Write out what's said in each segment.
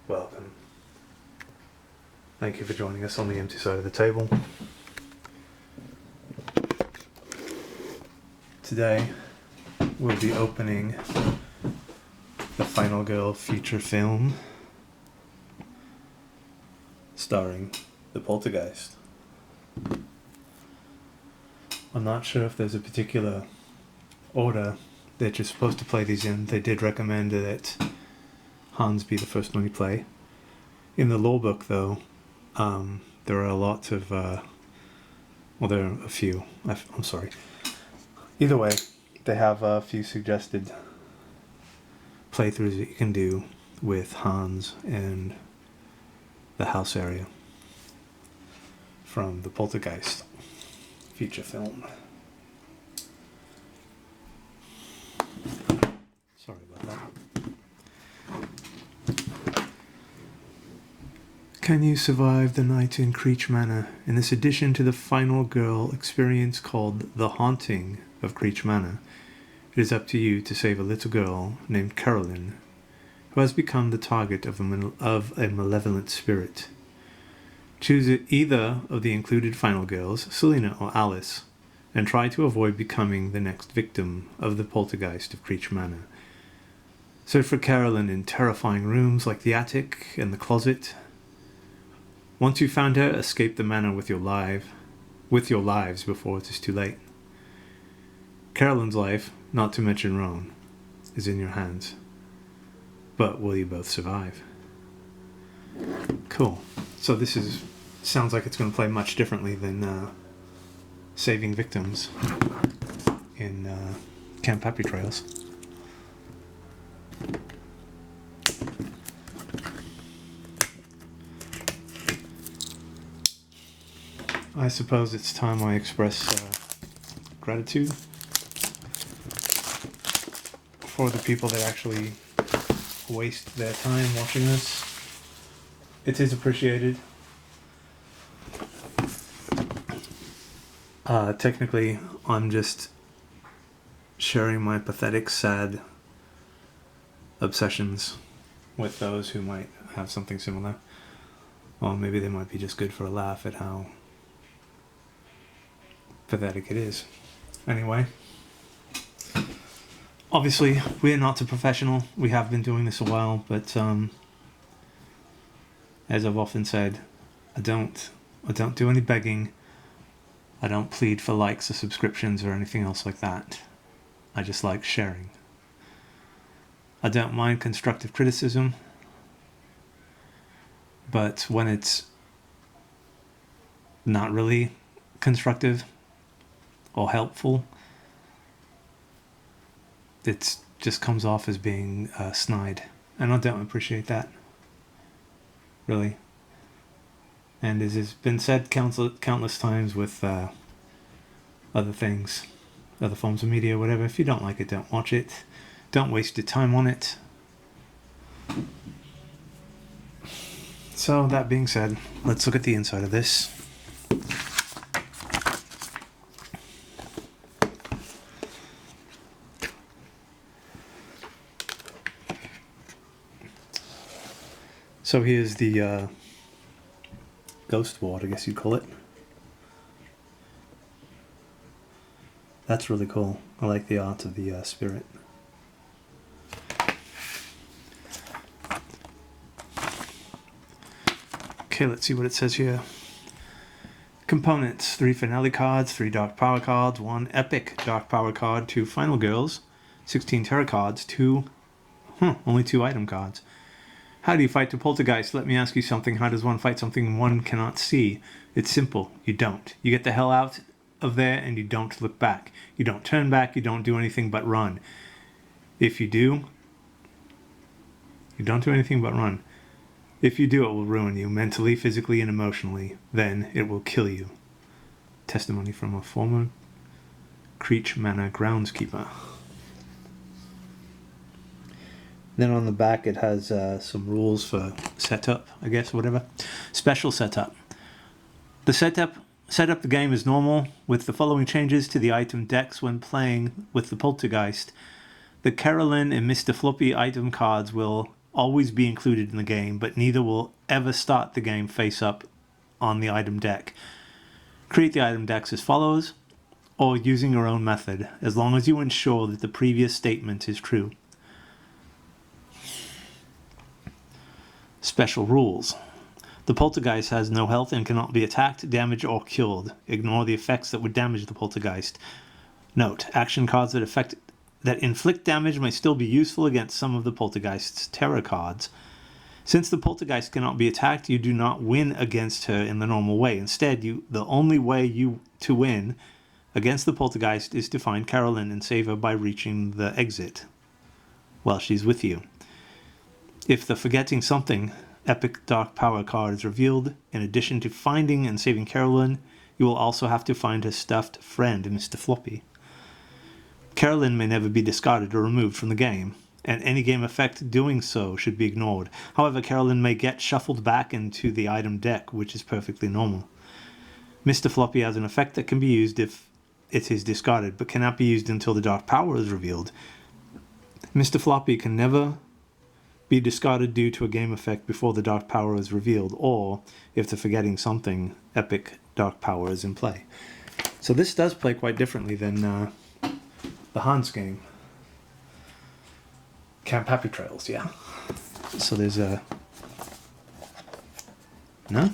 Welcome. Thank you for joining us on the empty side of the table. Today, we'll be opening the Final Girl feature film starring the Poltergeist. I'm not sure if there's a particular order that you're supposed to play these in. They did recommend that Hans be the first one you play. In the law book, though, there are a lot of, there are a few. I'm sorry. Either way, they have a few suggested playthroughs that you can do with Hans and the house area from the Poltergeist feature film. Sorry about that. Can you survive the night in Creech Manor? In this addition to the Final Girl experience called The Haunting of Creech Manor, it is up to you to save a little girl named Carolyn, who has become the target of a malevolent spirit. Choose either of the included Final Girls, Selena or Alice, and try to avoid becoming the next victim of the Poltergeist of Creech Manor. Search for Carolyn in terrifying rooms like the attic and the closet. Once you've found her, escape the manor with your lives before it is too late. Carolyn's life, not to mention Roan, is in your hands. But will you both survive? Cool. So this sounds like it's going to play much differently than Saving Victims in Camp Happy Trails. I suppose it's time I express gratitude for the people that actually waste their time watching this. It is appreciated. Technically, I'm just sharing my pathetic, sad obsessions with those who might have something similar. Or maybe they might be just good for a laugh at how pathetic it is. Anyway, obviously we're not a professional. We have been doing this a while, but as I've often said, I don't do any begging. I don't plead for likes or subscriptions or anything else like that. I just like sharing. I don't mind constructive criticism, but when it's not really constructive or helpful, it just comes off as being snide, and I don't appreciate that, really. And as has been said countless times with other things, other forms of media, whatever, if you don't like it, don't watch it. Don't waste your time on it. So that being said, let's look at the inside of this. So here's the ghost ward, I guess you'd call it. That's really cool. I like the art of the spirit. Okay, let's see what it says here. Components: 3 finale cards, 3 dark power cards, 1 epic dark power card, 2 final girls, 16 tarot cards, only 2 item cards. How do you fight the poltergeist? Let me ask you something. How does one fight something one cannot see? It's simple. You don't. You get the hell out of there and you don't look back. You don't turn back. You don't do anything but run. If you do, you don't do anything but run. If you do, it will ruin you mentally, physically, and emotionally. Then it will kill you. Testimony from a former Creech Manor groundskeeper. Then on the back it has some rules for setup, I guess, whatever. Special setup. The set up the game as normal, with the following changes to the item decks when playing with the Poltergeist. The Carolyn and Mr. Floppy item cards will always be included in the game, but neither will ever start the game face up on the item deck. Create the item decks as follows, or using your own method, as long as you ensure that the previous statement is true. Special rules. The Poltergeist has no health and cannot be attacked, damaged, or killed. Ignore the effects that would damage the Poltergeist. Note, action cards that inflict damage may still be useful against some of the Poltergeist's terror cards. Since the Poltergeist cannot be attacked, you do not win against her in the normal way. Instead, the only way to win against the Poltergeist is to find Carolyn and save her by reaching the exit while she's with you. If the Forgetting Something Epic Dark Power card is revealed, in addition to finding and saving Carolyn, you will also have to find her stuffed friend, Mr. Floppy. Carolyn may never be discarded or removed from the game, and any game effect doing so should be ignored. However, Carolyn may get shuffled back into the item deck, which is perfectly normal. Mr. Floppy has an effect that can be used if it is discarded, but cannot be used until the Dark Power is revealed. Mr. Floppy can never be discarded due to a game effect before the Dark Power is revealed, or if the Forgetting Something Epic Dark Power is in play. So this does play quite differently than the Hans game. Camp Happy Trails, yeah. So there's a... No?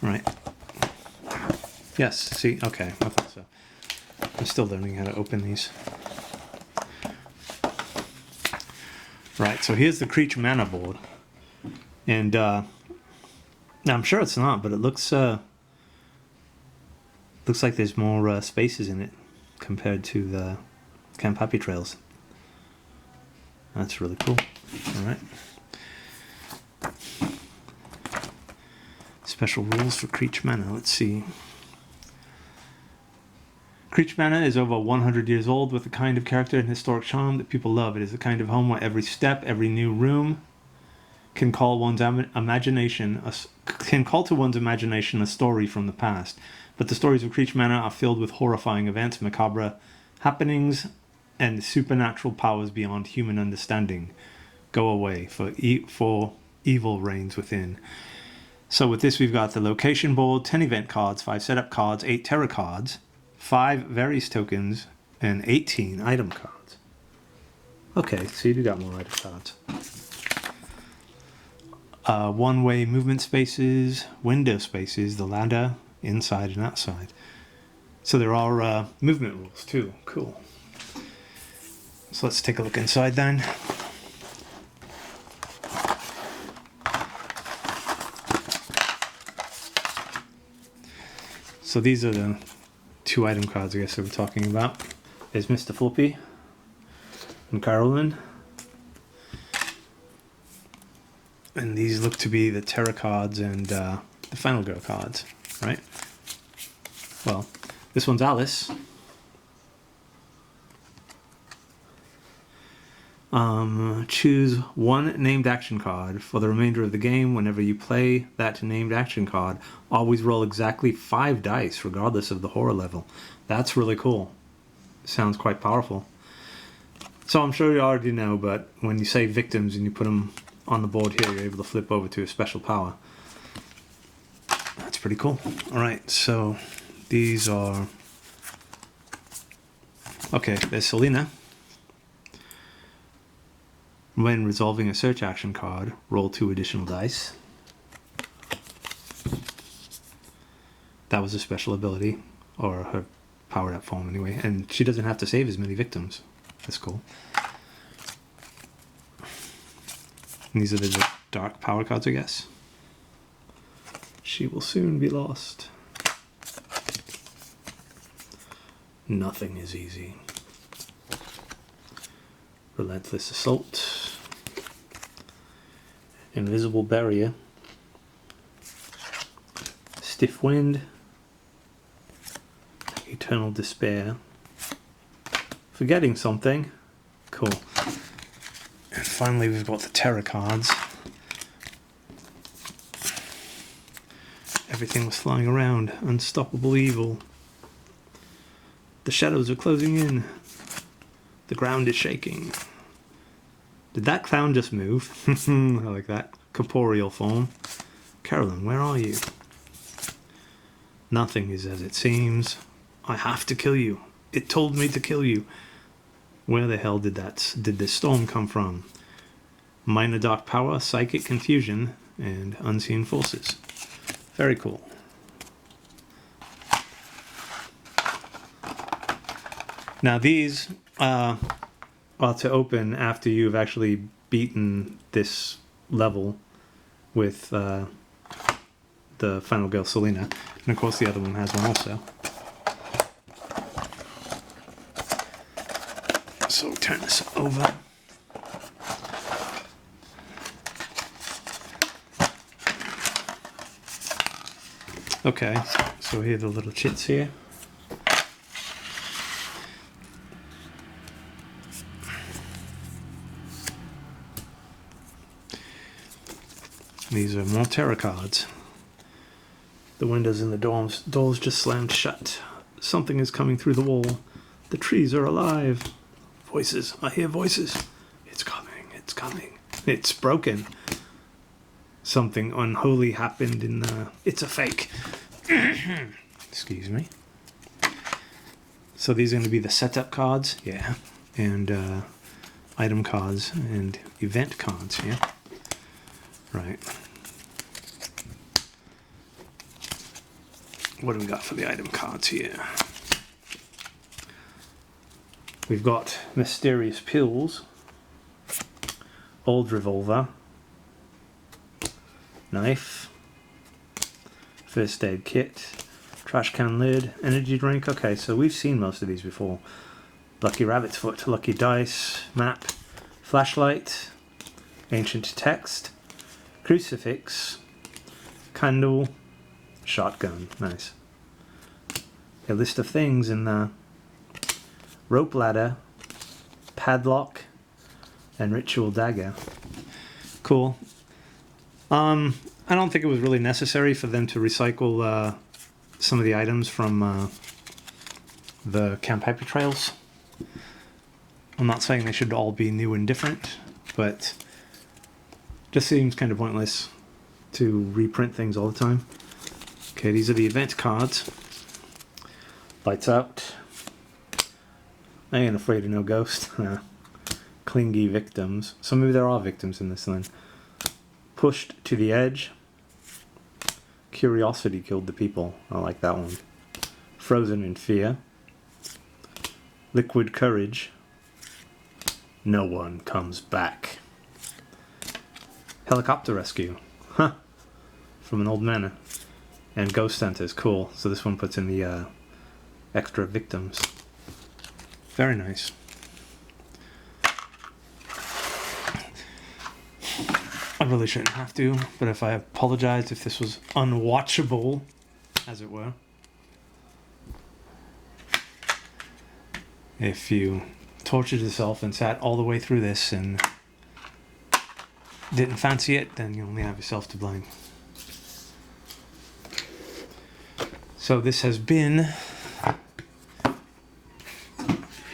Right. Yes, see? Okay, I thought so. I'm still learning how to open these. Right, so here's the Creech Manor board. And now I'm sure it's not, but it looks like there's more spaces in it compared to the Camp Happy Trails. That's really cool. Alright. Special rules for Creech Manor. Let's see. Creech Manor is over 100 years old with the kind of character and historic charm that people love. It is the kind of home where every step, every new room can call to one's imagination a story from the past. But the stories of Creech Manor are filled with horrifying events, macabre happenings, and supernatural powers beyond human understanding. Go away, for evil reigns within. So with this, we've got the location board, 10 event cards, 5 setup cards, 8 terror cards, 5 various tokens, and 18 item cards. Okay, so you do got more item cards. One-way movement spaces, window spaces, the ladder, inside and outside. So there are movement rules too. Cool. So let's take a look inside then. So these are the 2 item cards I guess that we're talking about. There's Mr. Floppy and Carolyn. And these look to be the Terror cards and the Final Girl cards, right? Well, this one's Alice. Choose one named action card for the remainder of the game. Whenever you play that named action card, always roll exactly 5 dice, regardless of the horror level. That's really cool. Sounds quite powerful. So I'm sure you already know, but when you say victims and you put them on the board here, you're able to flip over to a special power. That's pretty cool. Alright, so these are... Okay, there's Selena. When resolving a search action card, roll 2 additional dice. That was a special ability, or her powered up form anyway, and she doesn't have to save as many victims. That's cool. And these are the dark power cards, I guess. She will soon be lost. Nothing is easy. Relentless Assault. Invisible Barrier. Stiff Wind. Eternal Despair. Forgetting Something. Cool. And finally we've got the Terror cards. Everything was flying around. Unstoppable evil. The shadows are closing in. The ground is shaking. Did that clown just move? I like that. Corporeal form. Carolyn, where are you? Nothing is as it seems. I have to kill you. It told me to kill you. Where the hell did this storm come from? Minor dark power, psychic confusion, and unseen forces. Very cool. Now these are to open after you've actually beaten this level with the final girl, Selena. And of course the other one has one also. So turn this over. Okay, so here are the little chits here. These are more tarot cards. The windows in the doors just slammed shut. Something is coming through the wall. The trees are alive. Voices. I hear voices. It's coming. It's coming. It's broken. Something unholy happened in the... It's a fake. Excuse me. So these are going to be the setup cards. Yeah. And item cards and event cards. Yeah. Right. What do we got for the item cards here? We've got mysterious pills, old revolver, knife, first aid kit, trash can lid, energy drink. Okay, so we've seen most of these before. Lucky rabbit's foot, lucky dice, map, flashlight, ancient text, crucifix, candle, shotgun. Nice. A list of things in the rope ladder, padlock, and ritual dagger. Cool. I don't think it was really necessary for them to recycle some of the items from the Camp Happy Trails. I'm not saying they should all be new and different, but just seems kind of pointless to reprint things all the time. Okay, these are the event cards. Lights out. I ain't afraid of no ghost. Clingy victims. So maybe there are victims in this then. Pushed to the edge. Curiosity killed the people. I like that one. Frozen in fear. Liquid courage. No one comes back. Helicopter rescue. Huh. From an old manor. And ghost hunters. Cool. So this one puts in the extra victims. Very nice. I really shouldn't have to, but if I apologize if this was unwatchable, as it were. If you tortured yourself and sat all the way through this and didn't fancy it, then you only have yourself to blame. So this has been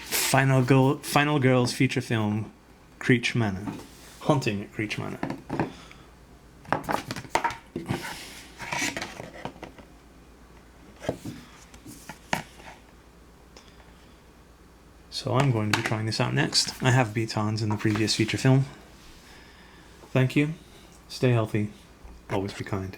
Final Girls feature film, Creech Manor. Haunting at Creech Manor. So I'm going to be trying this out next. I have Betons in the previous feature film. Thank you. Stay healthy. Always be kind.